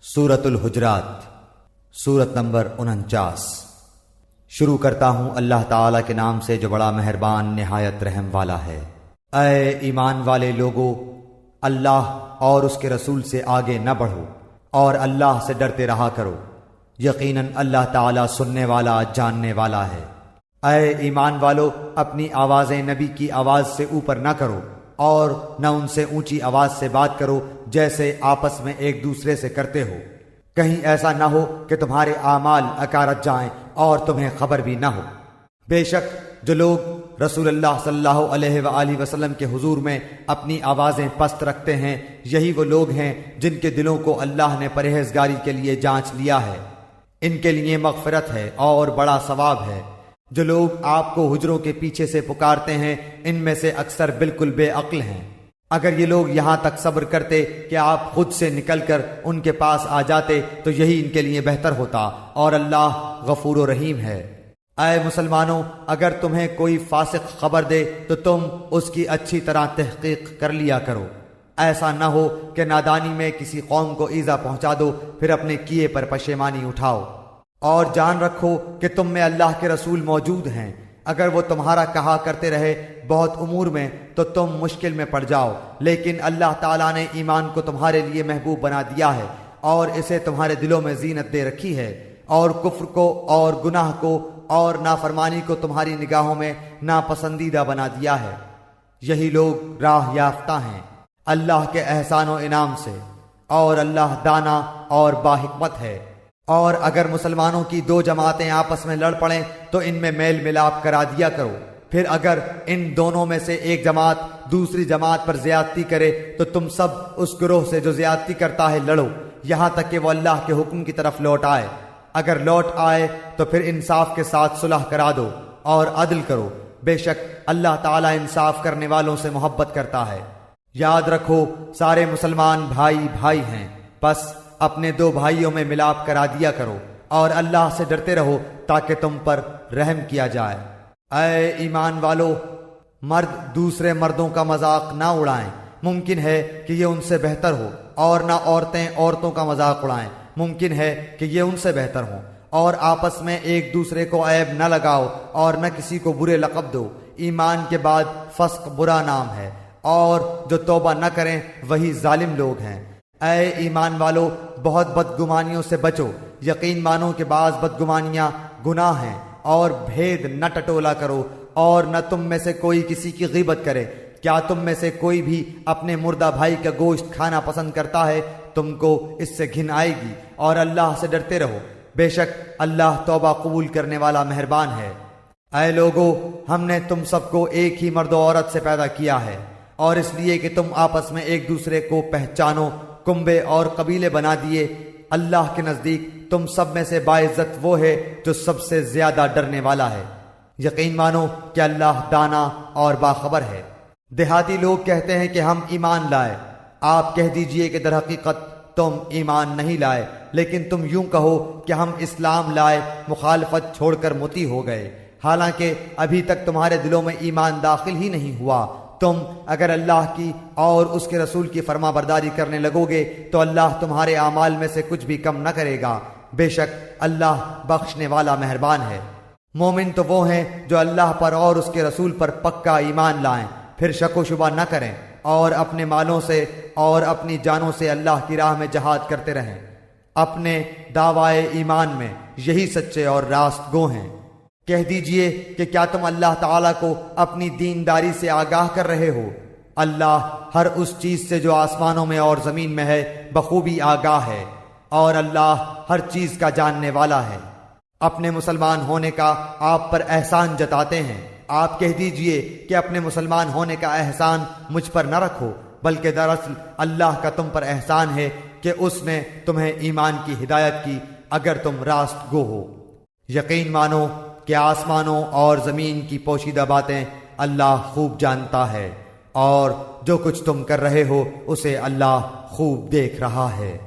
سورۃ الحجرات، سورت نمبر 49۔ شروع کرتا ہوں اللہ تعالیٰ کے نام سے جو بڑا مہربان نہایت رحم والا ہے۔ اے ایمان والے لوگو، اللہ اور اس کے رسول سے آگے نہ بڑھو اور اللہ سے ڈرتے رہا کرو، یقیناً اللہ تعالیٰ سننے والا جاننے والا ہے۔ اے ایمان والو، اپنی آوازیں نبی کی آواز سے اوپر نہ کرو اور نہ ان سے اونچی آواز سے بات کرو جیسے آپس میں ایک دوسرے سے کرتے ہو، کہیں ایسا نہ ہو کہ تمہارے اعمال اکارت جائیں اور تمہیں خبر بھی نہ ہو۔ بے شک جو لوگ رسول اللہ صلی اللہ علیہ وآلہ وسلم کے حضور میں اپنی آوازیں پست رکھتے ہیں، یہی وہ لوگ ہیں جن کے دلوں کو اللہ نے پرہیزگاری کے لیے جانچ لیا ہے، ان کے لیے مغفرت ہے اور بڑا ثواب ہے۔ جو لوگ آپ کو حجروں کے پیچھے سے پکارتے ہیں، ان میں سے اکثر بالکل بے عقل ہیں۔ اگر یہ لوگ یہاں تک صبر کرتے کہ آپ خود سے نکل کر ان کے پاس آ جاتے تو یہی ان کے لیے بہتر ہوتا، اور اللہ غفور و رحیم ہے۔ اے مسلمانوں، اگر تمہیں کوئی فاسق خبر دے تو تم اس کی اچھی طرح تحقیق کر لیا کرو، ایسا نہ ہو کہ نادانی میں کسی قوم کو ایذا پہنچا دو پھر اپنے کیے پر پشیمانی اٹھاؤ۔ اور جان رکھو کہ تم میں اللہ کے رسول موجود ہیں، اگر وہ تمہارا کہا کرتے رہے بہت امور میں تو تم مشکل میں پڑ جاؤ، لیکن اللہ تعالیٰ نے ایمان کو تمہارے لیے محبوب بنا دیا ہے اور اسے تمہارے دلوں میں زینت دے رکھی ہے، اور کفر کو اور گناہ کو اور نافرمانی کو تمہاری نگاہوں میں ناپسندیدہ بنا دیا ہے۔ یہی لوگ راہ یافتہ ہیں اللہ کے احسان و انعام سے، اور اللہ دانا اور باحکمت ہے۔ اور اگر مسلمانوں کی دو جماعتیں آپس میں لڑ پڑیں تو ان میں میل ملاپ کرا دیا کرو، پھر اگر ان دونوں میں سے ایک جماعت دوسری جماعت پر زیادتی کرے تو تم سب اس گروہ سے جو زیادتی کرتا ہے لڑو، یہاں تک کہ وہ اللہ کے حکم کی طرف لوٹ آئے۔ اگر لوٹ آئے تو پھر انصاف کے ساتھ صلح کرا دو اور عدل کرو، بے شک اللہ تعالیٰ انصاف کرنے والوں سے محبت کرتا ہے۔ یاد رکھو، سارے مسلمان بھائی بھائی ہیں، بس اپنے دو بھائیوں میں ملاپ کرا دیا کرو اور اللہ سے ڈرتے رہو تاکہ تم پر رحم کیا جائے۔ اے ایمان والو، مرد دوسرے مردوں کا مذاق نہ اڑائیں، ممکن ہے کہ یہ ان سے بہتر ہو، اور نہ عورتیں عورتوں کا مذاق اڑائیں، ممکن ہے کہ یہ ان سے بہتر ہوں۔ اور آپس میں ایک دوسرے کو عیب نہ لگاؤ اور نہ کسی کو برے لقب دو، ایمان کے بعد فسق برا نام ہے، اور جو توبہ نہ کریں وہی ظالم لوگ ہیں۔ اے ایمان والو، بہت بدگمانیوں سے بچو، یقین مانو کہ بعض بدگمانیاں گناہ ہیں، اور بھید نہ ٹٹولا کرو، اور نہ تم میں سے کوئی کسی کی غیبت کرے۔ کیا تم میں سے کوئی بھی اپنے مردہ بھائی کا گوشت کھانا پسند کرتا ہے؟ تم کو اس سے گھن آئے گی، اور اللہ سے ڈرتے رہو، بے شک اللہ توبہ قبول کرنے والا مہربان ہے۔ اے لوگو، ہم نے تم سب کو ایک ہی مرد و عورت سے پیدا کیا ہے، اور اس لیے کہ تم آپس میں ایک دوسرے کو پہچانو، کنبے اور قبیلے بنا دیے۔ اللہ کے نزدیک تم سب میں سے باعزت وہ ہے جو سب سے زیادہ ڈرنے والا ہے۔ یقین مانو کہ اللہ دانا اور باخبر ہے۔ دیہاتی لوگ کہتے ہیں کہ ہم ایمان لائے، آپ کہہ دیجئے کہ در حقیقت تم ایمان نہیں لائے، لیکن تم یوں کہو کہ ہم اسلام لائے، مخالفت چھوڑ کر مطیع ہو گئے، حالانکہ ابھی تک تمہارے دلوں میں ایمان داخل ہی نہیں ہوا۔ تم اگر اللہ کی اور اس کے رسول کی فرما برداری کرنے لگو گے تو اللہ تمہارے اعمال میں سے کچھ بھی کم نہ کرے گا، بے شک اللہ بخشنے والا مہربان ہے۔ مومن تو وہ ہیں جو اللہ پر اور اس کے رسول پر پکا ایمان لائیں، پھر شک و شبہ نہ کریں، اور اپنے مالوں سے اور اپنی جانوں سے اللہ کی راہ میں جہاد کرتے رہیں۔ اپنے دعوائے ایمان میں یہی سچے اور راست گو ہیں۔ کہہ دیجئے کہ کیا تم اللہ تعالیٰ کو اپنی دینداری سے آگاہ کر رہے ہو؟ اللہ ہر اس چیز سے جو آسمانوں میں اور زمین میں ہے بخوبی آگاہ ہے، اور اللہ ہر چیز کا جاننے والا ہے۔ اپنے مسلمان ہونے کا آپ پر احسان جتاتے ہیں، آپ کہہ دیجئے کہ اپنے مسلمان ہونے کا احسان مجھ پر نہ رکھو، بلکہ دراصل اللہ کا تم پر احسان ہے کہ اس نے تمہیں ایمان کی ہدایت کی اگر تم راست گو ہو۔ یقین مانو کہ آسمانوں اور زمین کی پوشیدہ باتیں اللہ خوب جانتا ہے، اور جو کچھ تم کر رہے ہو اسے اللہ خوب دیکھ رہا ہے۔